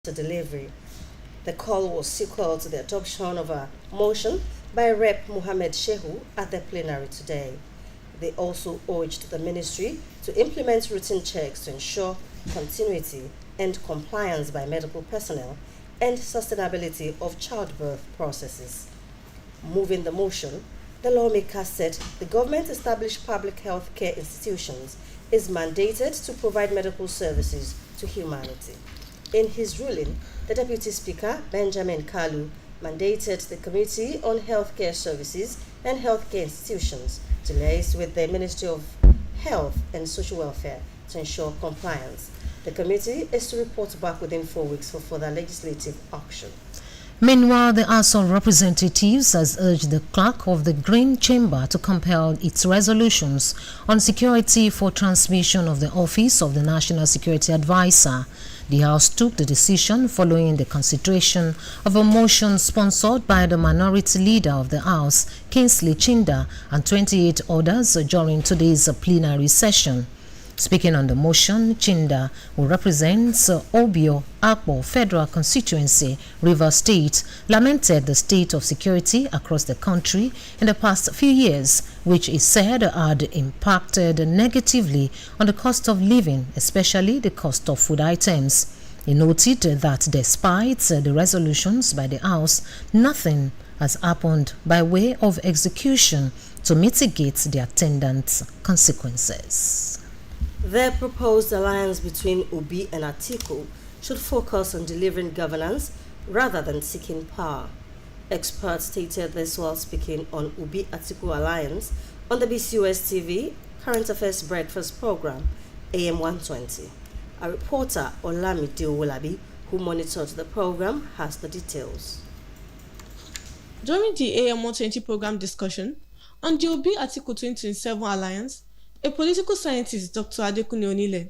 delivery. The call was sequel to the adoption of a motion by Rep. Mohammed Shehu at the plenary today. They also urged the ministry to implement routine checks to ensure continuity and compliance by medical personnel and sustainability of childbirth processes. Moving the motion, the lawmaker said the government-established public health care institutions is mandated to provide medical services to humanity. In his ruling, the Deputy Speaker, Benjamin Kalu, mandated the Committee on Healthcare Services and Healthcare Institutions to liaise with the Ministry of Health and Social Welfare to ensure compliance. The committee is to report back within 4 weeks for further legislative action. Meanwhile, the House of Representatives has urged the clerk of the Green Chamber to compel its resolutions on security for transmission of the Office of the National Security Advisor. The House took the decision following the consideration of a motion sponsored by the Minority Leader of the House, Kingsley Chinda, and 28 others during today's plenary session. Speaking on the motion, Chinda, who represents Obio Akpo Federal Constituency, Rivers State, lamented the state of security across the country in the past few years, which he said had impacted negatively on the cost of living, especially the cost of food items. He noted that despite the resolutions by the House, nothing has happened by way of execution to mitigate the attendant consequences. The proposed alliance between Obi and Atiku should focus on delivering governance rather than seeking power. Experts stated this while speaking on Obi-Atiku alliance on the BCOS TV Current Affairs Breakfast program, AM 120. A reporter, Olamide Owolabi, who monitored the program, has the details. During the AM 120 program discussion on the Obi-Atiku 2027 alliance, a political scientist, Dr. Adekunle Onile,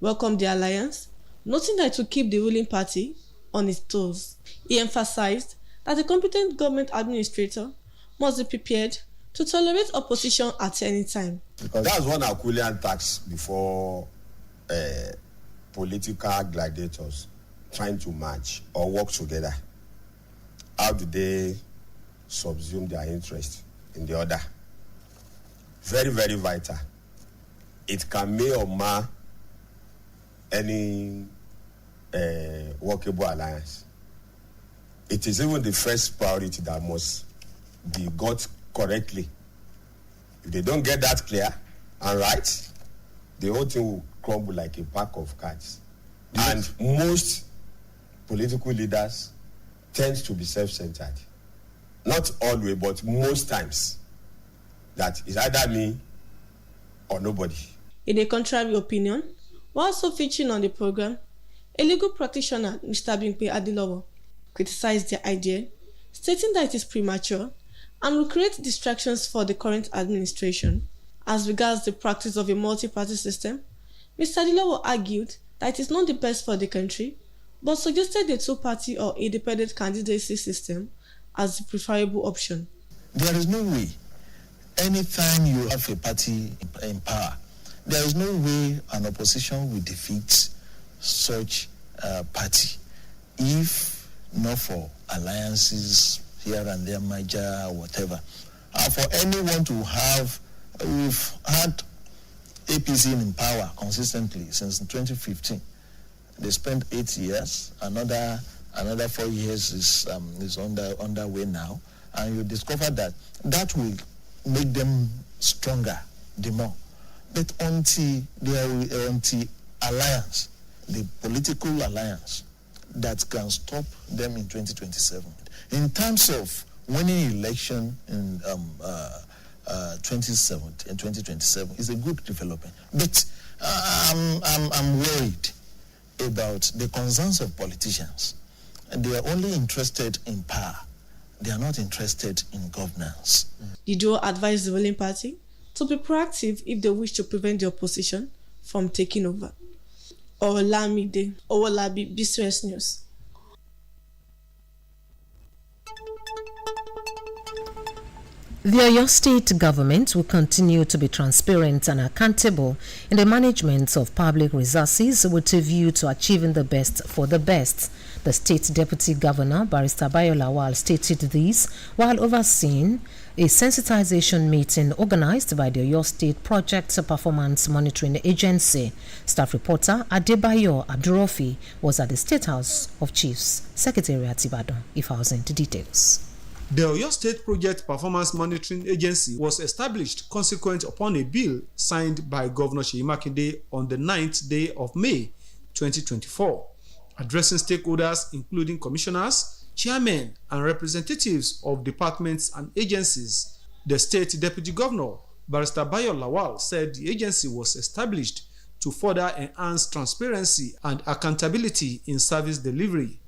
welcomed the alliance, noting that it would keep the ruling party on its toes. He emphasized that a competent government administrator must be prepared to tolerate opposition at any time. Because that's one Herculean task before political gladiators trying to match or work together. How do they subsume their interest in the other? Very, very vital. It can may or mar any workable alliance. It is even the first priority that must be got correctly. If they don't get that clear and right, the whole thing will crumble like a pack of cards. And most political leaders tend to be self-centered. Not always, but most times. That is either me or nobody. In a contrary opinion, while also featuring on the program, a legal practitioner, Mr. Bimpe Adilowo, criticized the idea, stating that it is premature and will create distractions for the current administration. As regards the practice of a multi-party system, Mr. Adilowo argued that it is not the best for the country, but suggested a two-party or independent candidacy system as the preferable option. There is no way, anytime you have a party in power, there is no way an opposition will defeat such a party if not for alliances here and there, merger, whatever. For anyone to have, we've had APC in power consistently since 2015. They spent 8 years. Another 4 years is underway now, and you discover that will make them stronger the more. But until alliance, the political alliance that can stop them in 2027. In terms of winning election in 2027 is a good development. But I'm worried about the concerns of politicians. And they are only interested in power. They are not interested in governance. The duo advised the ruling party to be proactive if they wish to prevent the opposition from taking over. Olamide Owolabi, BCOS News. The Oyo State government will continue to be transparent and accountable in the management of public resources with a view to achieving the best for the best. The State Deputy Governor, Barrister Bayo Lawal, stated this while overseeing a sensitization meeting organized by the Oyo State Project Performance Monitoring Agency. Staff reporter Adebayo Abdurofi was at the State House of Chiefs, Secretariat Ibadan. If I was into details. The Oyo State Project Performance Monitoring Agency was established consequent upon a bill signed by Governor Seyi Makinde on the 9th day of May 2024, addressing stakeholders including commissioners, chairmen, and representatives of departments and agencies. The State Deputy Governor, Barrister Bayo Lawal, said the agency was established to further enhance transparency and accountability in service delivery.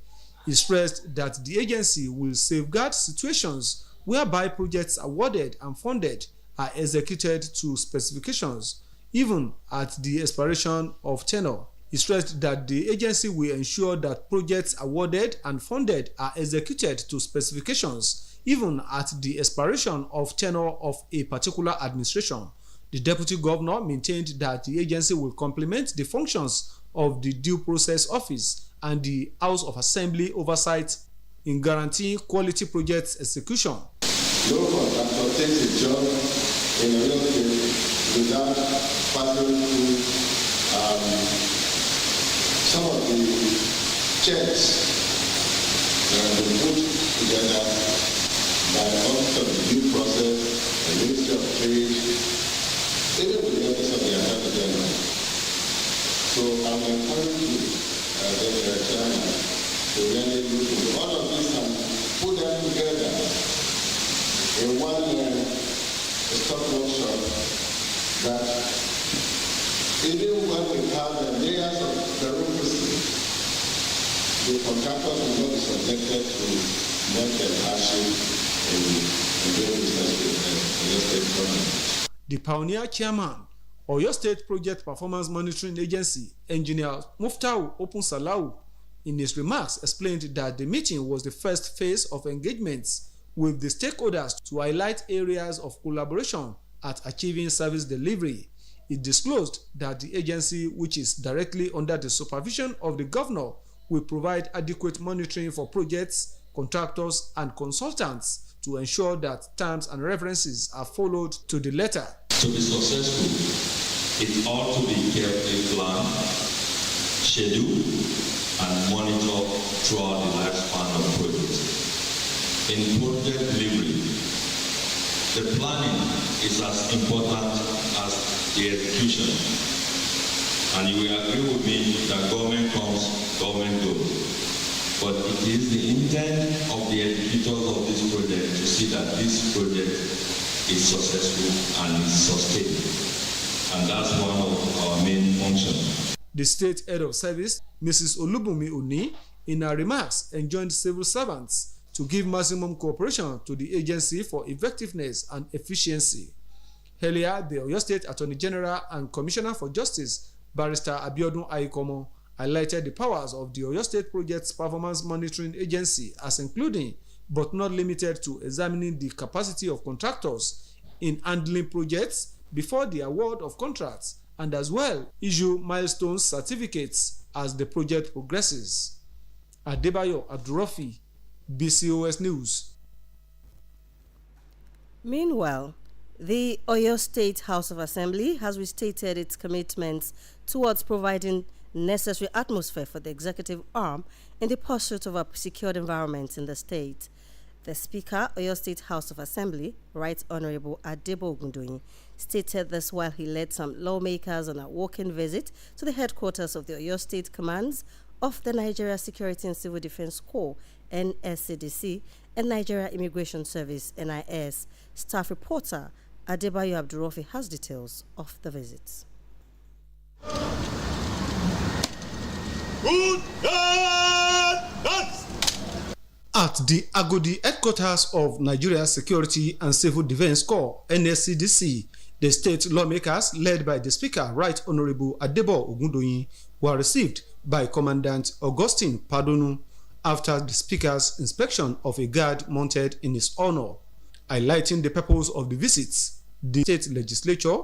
He stressed that the agency will safeguard situations whereby projects awarded and funded are executed to specifications, even at the expiration of tenure. He stressed that the agency will ensure that projects awarded and funded are executed to specifications, even at the expiration of tenure of a particular administration. The Deputy Governor maintained that the agency will complement the functions of the Due Process Office and the House of Assembly oversight in guaranteeing quality project execution. No contractor takes a job in a real estate without passing through some of the checks that have been put together by the Office of the Due Process, the Ministry of Trade, even with the Office of the Attorney General. So I'm encouraging you, the chairman, to really look into all of this and put them together in one stock workshop that even when we have the layers of bureaucracy, the contractors will not be subjected to mental hardship in doing business with the state government. The pioneer chairman, Oyo State Project Performance Monitoring Agency, Engineer Muftau Opun Salau, in his remarks explained that the meeting was the first phase of engagements with the stakeholders to highlight areas of collaboration at achieving service delivery. It disclosed that the agency, which is directly under the supervision of the governor, will provide adequate monitoring for projects, contractors, and consultants to ensure that terms and references are followed to the letter. To be successful, it ought to be carefully planned, scheduled, and monitored throughout the lifespan of projects. In project delivery, the planning is as important as the execution. And you will agree with me that government comes, government goes. But it is the intent of the executors of this project to see that this project is successful and is sustained. And that's one of our main functions. The State Head of Service, Mrs. Olubunmi Oni, in her remarks, enjoined civil servants to give maximum cooperation to the agency for effectiveness and efficiency. Earlier, the Oyo State Attorney General and Commissioner for Justice, Barrister Abiodun Aikomo, highlighted the powers of the Oyo State Projects Performance Monitoring Agency as including, but not limited to, examining the capacity of contractors in handling projects before the award of contracts, and as well issue milestone certificates as the project progresses. Adebayo Abdurofi, BCOS News. Meanwhile, the Oyo State House of Assembly has restated its commitments towards providing necessary atmosphere for the executive arm in the pursuit of a secured environment in the state. The Speaker, Oyo State House of Assembly, Right Honorable Adebo Ogundoyin, stated this while he led some lawmakers on a walking visit to the headquarters of the Oyo State Commands of the Nigeria Security and Civil Defense Corps, NSCDC, and Nigeria Immigration Service, NIS. Staff reporter Adebayo Abdurofi has details of the visits. At the Agodi headquarters of Nigeria Security and Civil Defense Corps, NSCDC, the state lawmakers, led by the Speaker, Right Honorable Adebo Ogundoyin, were received by Commandant Augustine Padonu after the Speaker's inspection of a guard mounted in his honor. Highlighting the purpose of the visits, the state legislature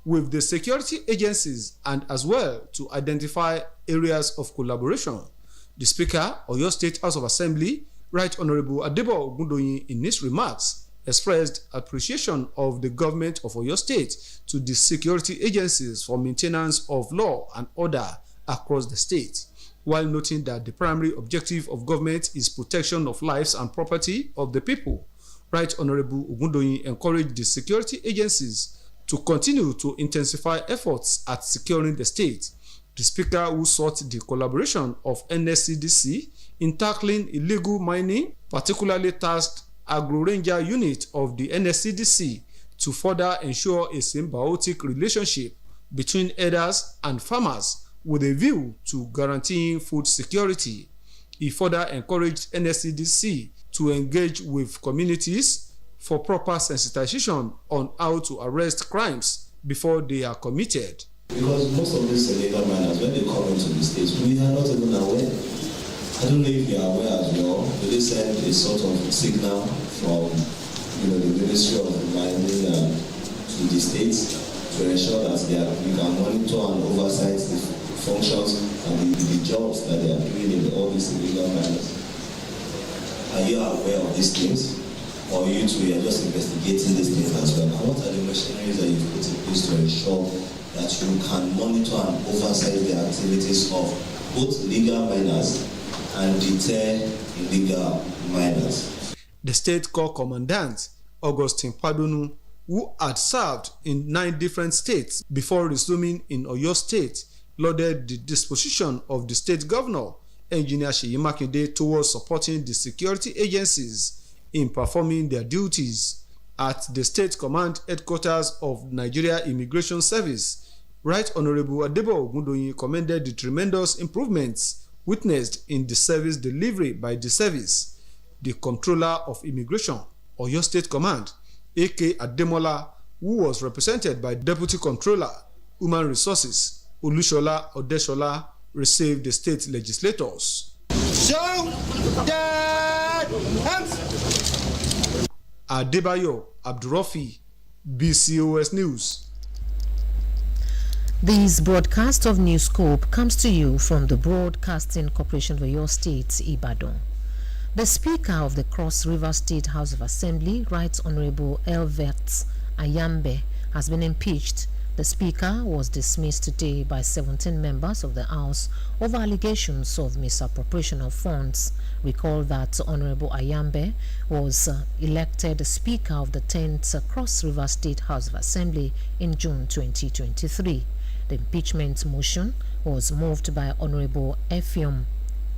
with the security agencies and as well to identify areas of collaboration. The Speaker of Oyo State House of Assembly, Right Honorable Adebo Ogundoyin, in his remarks expressed appreciation of the government of Oyo State to the security agencies for maintenance of law and order across the state, while noting that the primary objective of government is protection of lives and property of the people. Right Honorable Ogundoyin encouraged the security agencies to continue to intensify efforts at securing the state. The Speaker, who sought the collaboration of NSCDC in tackling illegal mining, particularly tasked Agro-Ranger unit of the NSCDC to further ensure a symbiotic relationship between herders and farmers with a view to guaranteeing food security. He further encouraged NSCDC to engage with communities for proper sensitization on how to arrest crimes before they are committed. Because most of these illegal miners, when they come into the states, we are not even aware. I don't know if you are aware as well, but they send a sort of signal from the Ministry of Mining to the states to ensure that we can monitor and oversight the functions and the jobs that they are doing in all these illegal miners. Are you aware of these things? Or you two are just investigating these things as well? And what are the machineries that you've put in place to ensure that you can monitor and oversight the activities of both legal miners and deter illegal miners? The State Corps Commandant, Augustine Padonu, who had served in 9 different states before resuming in Oyo State, lauded the disposition of the state governor, Engineer Seyi Makinde, towards supporting the security agencies in performing their duties. At the State Command Headquarters of Nigeria Immigration Service, Right Honorable Adebo Ogundoyin commended the tremendous improvements witnessed in the service delivery by the service. The Controller of Immigration, Oyo State Command, A.K. Ademola, who was represented by Deputy Controller, Human Resources, Olushola Odeshola, received the state legislators. Adebayo Abdurafi, BCOS News. This broadcast of Newscope comes to you from the Broadcasting Corporation of Oyo State, Ibadan. The Speaker of the Cross River State House of Assembly, Right Honorable Elvet Ayambe, has been impeached. The Speaker was dismissed today by 17 members of the House over allegations of misappropriation of funds. Recall that Honorable Ayambe was elected Speaker of the 10th Cross River State House of Assembly in June 2023. The impeachment motion was moved by Honorable Effium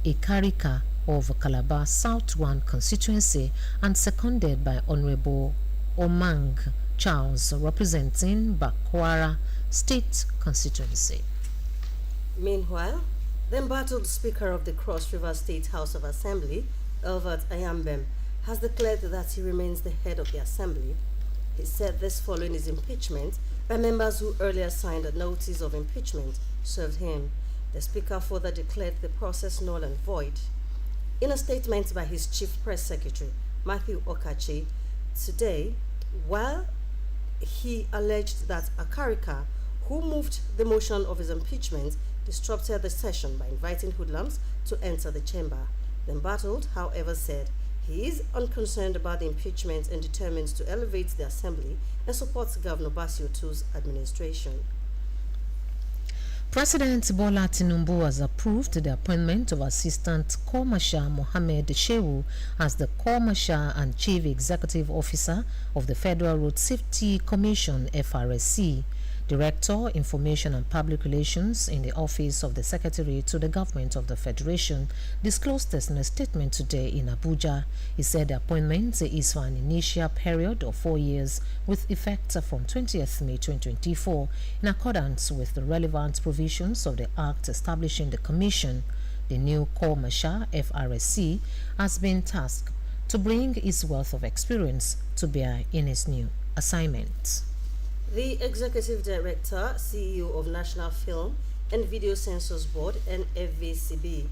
Ikarika of Calabar South 1 constituency and seconded by Honorable Omang Charles representing Bakwara State constituency. Meanwhile, the embattled Speaker of the Cross River State House of Assembly, Elvat Ayambem, has declared that he remains the head of the Assembly. He said this following his impeachment by members who earlier signed a notice of impeachment served him. The Speaker further declared the process null and void. In a statement by his Chief Press Secretary, Matthew Okachi, today, while he alleged that Akarika, who moved the motion of his impeachment, disrupted the session by inviting hoodlums to enter the chamber. The embattled, however, said he is unconcerned about the impeachment and determined to elevate the Assembly and supports Governor Basio II's administration. President Bola Tinubu has approved the appointment of Assistant Corps Marshal Mohammed Shehu as the Corps Marshal and Chief Executive Officer of the Federal Road Safety Commission, FRSC. Director, Information and Public Relations in the Office of the Secretary to the Government of the Federation, disclosed this in a statement today in Abuja. He said the appointment is for an initial period of 4 years with effect from 20th May 2024 in accordance with the relevant provisions of the Act establishing the Commission. The new Corps Marshal, FRSC, has been tasked to bring his wealth of experience to bear in his new assignment. The Executive Director, CEO of National Film and Video Censors Board, NFVCB,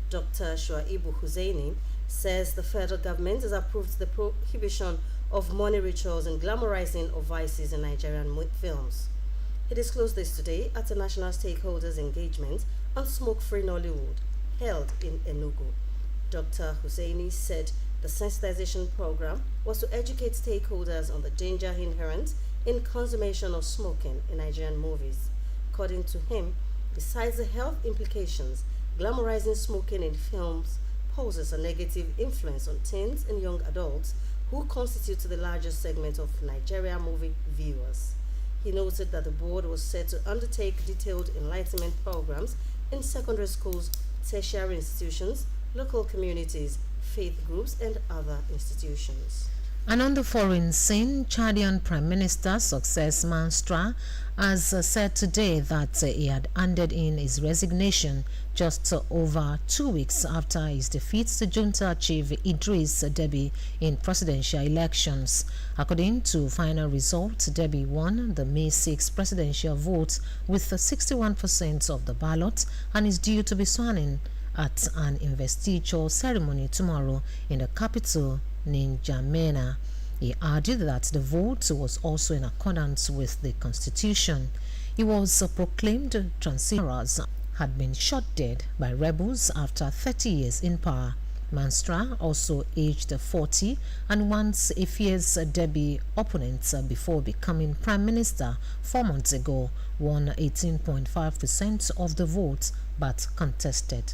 Dr. Shuaibu Husseini, says the federal government has approved the prohibition of money rituals and glamorizing of vices in Nigerian films. He disclosed this today at a national stakeholders engagement on Smoke-Free Nollywood held in Enugu. Dr. Hussaini said the sensitization program was to educate stakeholders on the danger inherent in consummation of smoking in Nigerian movies. According to him, besides the health implications, glamorizing smoking in films poses a negative influence on teens and young adults who constitute the largest segment of Nigeria movie viewers. He noted that the board was set to undertake detailed enlightenment programs in secondary schools, tertiary institutions, local communities, faith groups, and other institutions. And on the foreign scene, Chadian Prime Minister Success Masra has said today that he had handed in his resignation just over 2 weeks after his defeat to junta chief Idris Deby in presidential elections. According to final results, Deby won the May 6 presidential vote with 61% of the ballot and is due to be sworn in at an investiture ceremony tomorrow in the capital, N'Djamena. He added that the vote was also in accordance with the constitution. He was proclaimed transitioners had been shot dead by rebels after 30 years in power. Masra, also aged 40 and once a fierce Deby opponent before becoming prime minister 4 months ago, won 18.5% of the vote but contested.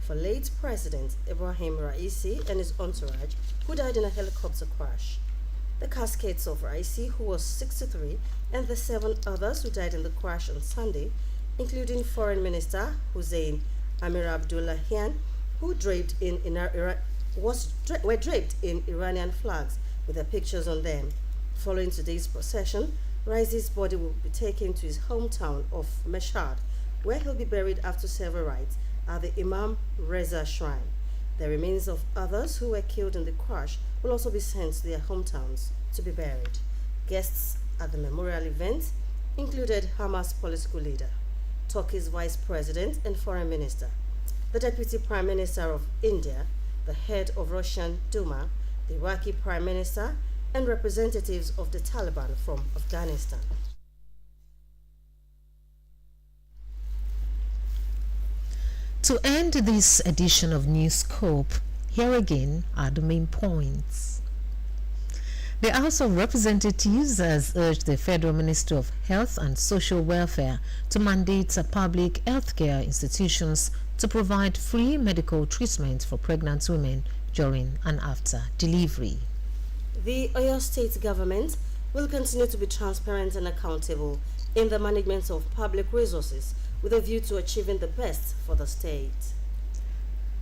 For late President Ibrahim Raisi and his entourage, who died in a helicopter crash. The caskets of Raisi, who was 63, and the 7 others who died in the crash on Sunday, including Foreign Minister Hussein Amir Abdullahian, who were draped in Iranian flags with their pictures on them. Following today's procession, Raisi's body will be taken to his hometown of Mashhad, where he'll be buried after several rites at the Imam Reza Shrine. The remains of others who were killed in the crash will also be sent to their hometowns to be buried. Guests at the memorial event included Hamas political leader, Turkey's vice president and foreign minister, the deputy prime minister of India, the head of Russian Duma, the Iraqi prime minister, and representatives of the Taliban from Afghanistan. To end this edition of Newscope, here again are the main points. The House of Representatives has urged the Federal Ministry of Health and Social Welfare to mandate public healthcare institutions to provide free medical treatment for pregnant women during and after delivery. The Oyo State government will continue to be transparent and accountable in the management of public resources with a view to achieving the best for the state.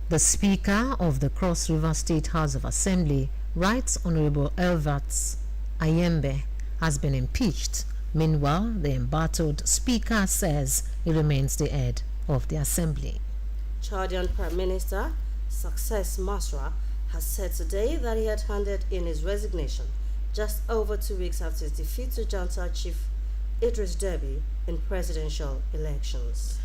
The Speaker of the Cross River State House of Assembly, Right Honorable Elvat Ayembe, has been impeached. Meanwhile, the embattled Speaker says he remains the head of the Assembly. Chadian Prime Minister Success Masra has said today that he had handed in his resignation just over 2 weeks after his defeat to junta chief Idris Deby in presidential elections.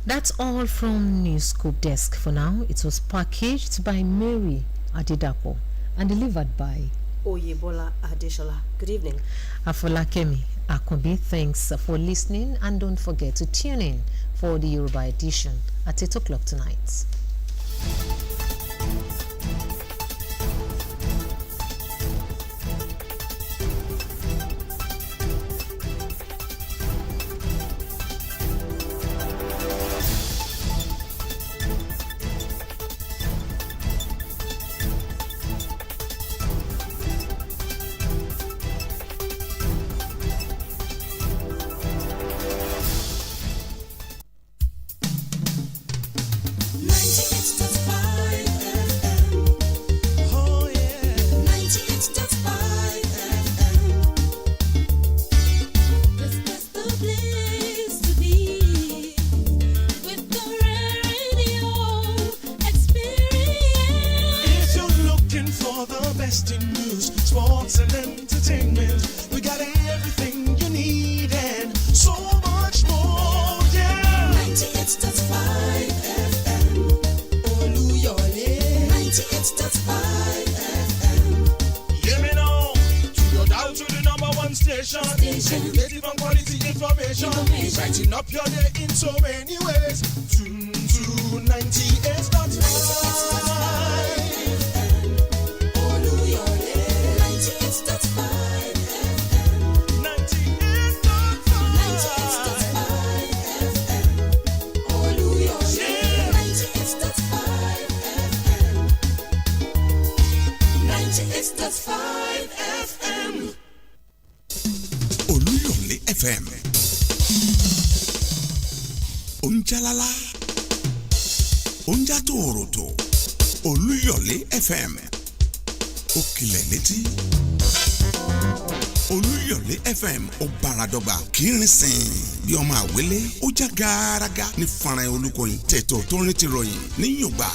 That's all from Newscope Desk for now. It was packaged by Mary Adidapo and delivered by Oyebola Adeshola. Good evening. Afolakemi Akobi. Thanks for listening, and don't forget to tune in for the Yoruba edition at 8 o'clock tonight. best in news, sports and entertainment. We got everything you need and so much more, yeah. 98.5 FM. Oluyole. 98.5 FM. Hear me now. station. Educative and quality information. Brighten up your day in so many ways. Tune to 98.5. Olúyọ̀lé FM Onjalala Onja tòòròtò Olúyọ̀lé FM Òkìlẹ̀ létí Olúyọ̀lé FM ó báradọ́gba kìírin sìn bí ọmọ àwélé ó já gàràgà ní fara olùkọ́yìn tètò tó ń ti ròyìn ní yògbà